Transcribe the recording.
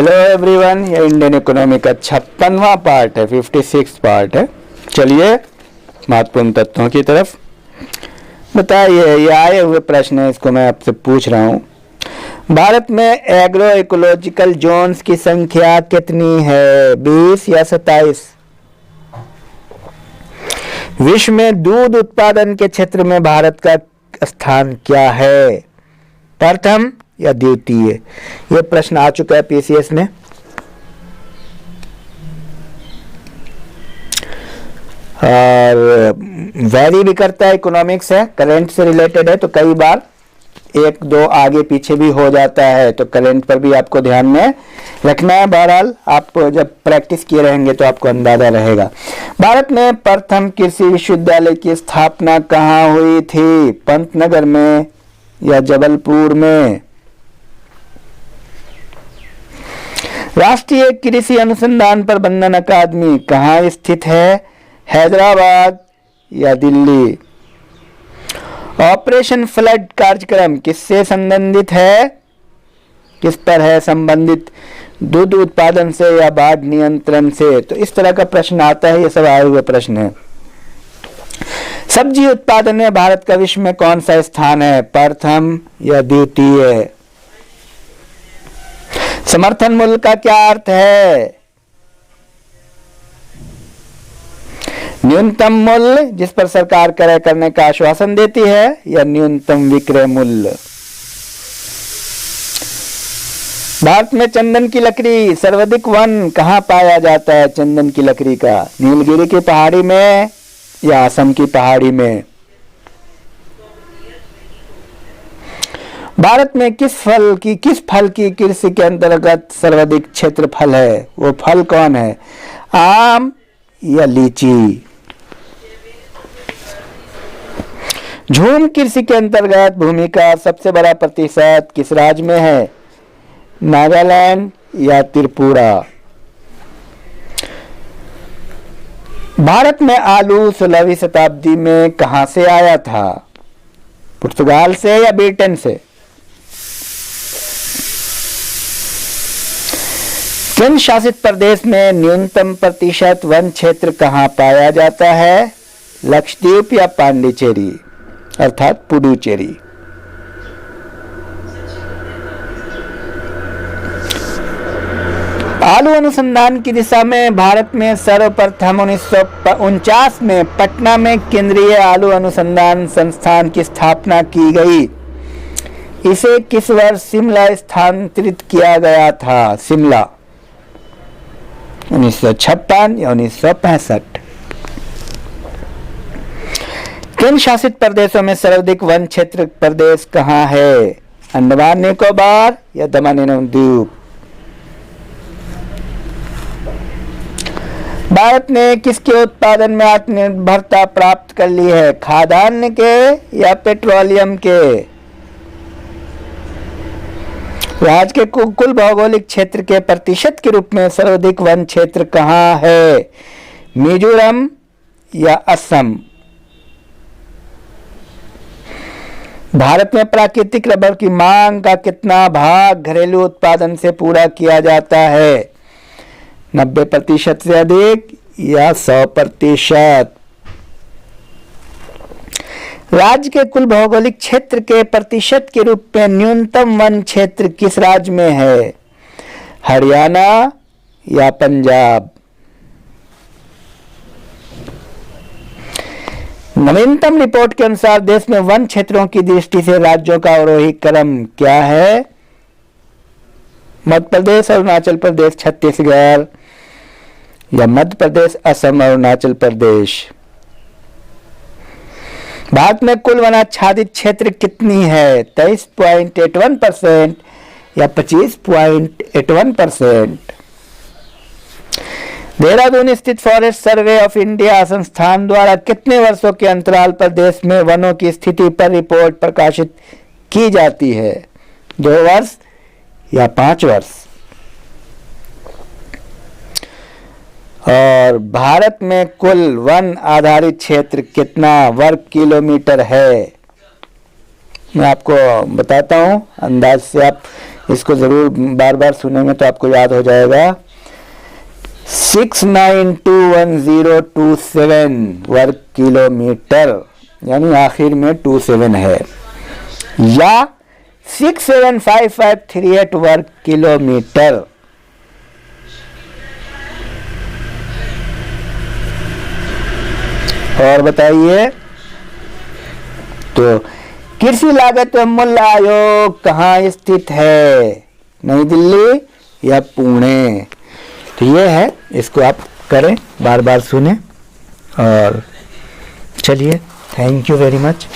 Hello everyone, ये Indian economy का 56वां part है, 56 पार्ट है। चलिए महत्वपूर्ण तत्वों की तरफ। बताइए, ये आए हुए प्रश्न है, इसको मैं आपसे पूछ रहा हूँ। भारत में एग्रो इकोलॉजिकल जोन्स की संख्या कितनी है, 20 या 27? विश्व में दूध उत्पादन के क्षेत्र में भारत का स्थान क्या है, प्रथम या द्वितीय? यह प्रश्न आ चुका है पीसीएस में। और वैरी भी करता है, इकोनॉमिक्स है, करंट से रिलेटेड है, तो कई बार एक दो आगे पीछे भी हो जाता है, तो करंट पर भी आपको ध्यान में रखना है। बहरहाल आप जब प्रैक्टिस किए रहेंगे तो आपको अंदाजा रहेगा। भारत में प्रथम कृषि विश्वविद्यालय की स्थापना कहाँ हुई थी, पंतनगर में या जबलपुर में? राष्ट्रीय कृषि अनुसंधान प्रबंधन अकादमी कहाँ स्थित है, हैदराबाद या दिल्ली? ऑपरेशन फ्लड कार्यक्रम किससे संबंधित है, किस पर है संबंधित, दूध उत्पादन से या बाढ़ नियंत्रण से? तो इस तरह का प्रश्न आता है, ये सब आए हुए प्रश्न है। सब्जी उत्पादन में भारत का विश्व में कौन सा स्थान है, प्रथम या द्वितीय? समर्थन मूल्य का क्या अर्थ है? न्यूनतम मूल्य जिस पर सरकार क्रय करने का आश्वासन देती है, या न्यूनतम विक्रय मूल्य? भारत में चंदन की लकड़ी सर्वाधिक वन कहाँ पाया जाता है, चंदन की लकड़ी का? नीलगिरी की पहाड़ी में या असम की पहाड़ी में? भारत में किस फल की कृषि के अंतर्गत सर्वाधिक क्षेत्रफल है, वो फल कौन है, आम या लीची? झूम कृषि के अंतर्गत भूमि का सबसे बड़ा प्रतिशत किस राज्य में है, नागालैंड या त्रिपुरा? भारत में आलू 16वीं शताब्दी में कहां से आया था, पुर्तगाल से या ब्रिटेन से? केंद्र शासित प्रदेश में न्यूनतम प्रतिशत वन क्षेत्र कहां पाया जाता है, लक्षद्वीप या पांडिचेरी अर्थात पुडुचेरी? आलू अनुसंधान की दिशा में भारत में सर्वप्रथम 1949 में पटना में केंद्रीय आलू अनुसंधान संस्थान की स्थापना की गई। इसे किस वर्ष शिमला स्थानांतरित किया गया था, शिमला 1956 या 1965? केंद्र शासित प्रदेशों में सर्वाधिक वन क्षेत्र प्रदेश कहाँ है, अंडमान निकोबार या दमन एवं दीव? भारत ने किसके उत्पादन में आत्मनिर्भरता प्राप्त कर ली है, खाद्यान्न के या पेट्रोलियम के? राज्य के कुल भौगोलिक क्षेत्र के प्रतिशत के रूप में सर्वाधिक वन क्षेत्र कहाँ है, मिजोरम या असम? भारत में प्राकृतिक रबर की मांग का कितना भाग घरेलू उत्पादन से पूरा किया जाता है, 90% से अधिक या 100%? राज्य के कुल भौगोलिक क्षेत्र के प्रतिशत के रूप में न्यूनतम वन क्षेत्र किस राज्य में है, हरियाणा या पंजाब? नवीनतम रिपोर्ट के अनुसार देश में वन क्षेत्रों की दृष्टि से राज्यों का आरोही क्रम क्या है, मध्य प्रदेश, अरुणाचल प्रदेश, छत्तीसगढ़ या मध्य प्रदेश, असम, अरुणाचल प्रदेश? भारत में कुल वनाच्छादित क्षेत्र कितनी है, 23.81% या 25.81%? देहरादून स्थित फॉरेस्ट सर्वे ऑफ इंडिया संस्थान द्वारा कितने वर्षों के अंतराल पर देश में वनों की स्थिति पर रिपोर्ट प्रकाशित की जाती है, 2 वर्ष या 5 वर्ष? और भारत में कुल वन आधारित क्षेत्र कितना वर्ग किलोमीटर है? मैं आपको बताता हूं, अंदाज से आप इसको ज़रूर बार बार सुनेंगे तो आपको याद हो जाएगा। 6921027 वर्ग किलोमीटर, यानी आखिर में 27 है, या 675538 वर्ग किलोमीटर। और बताइए, तो कृषि लागत मूल्य आयोग कहाँ स्थित है? नई दिल्ली या पुणे? तो ये है, इसको आप करें, बार बार सुने। और चलिए, थैंक यू वेरी मच।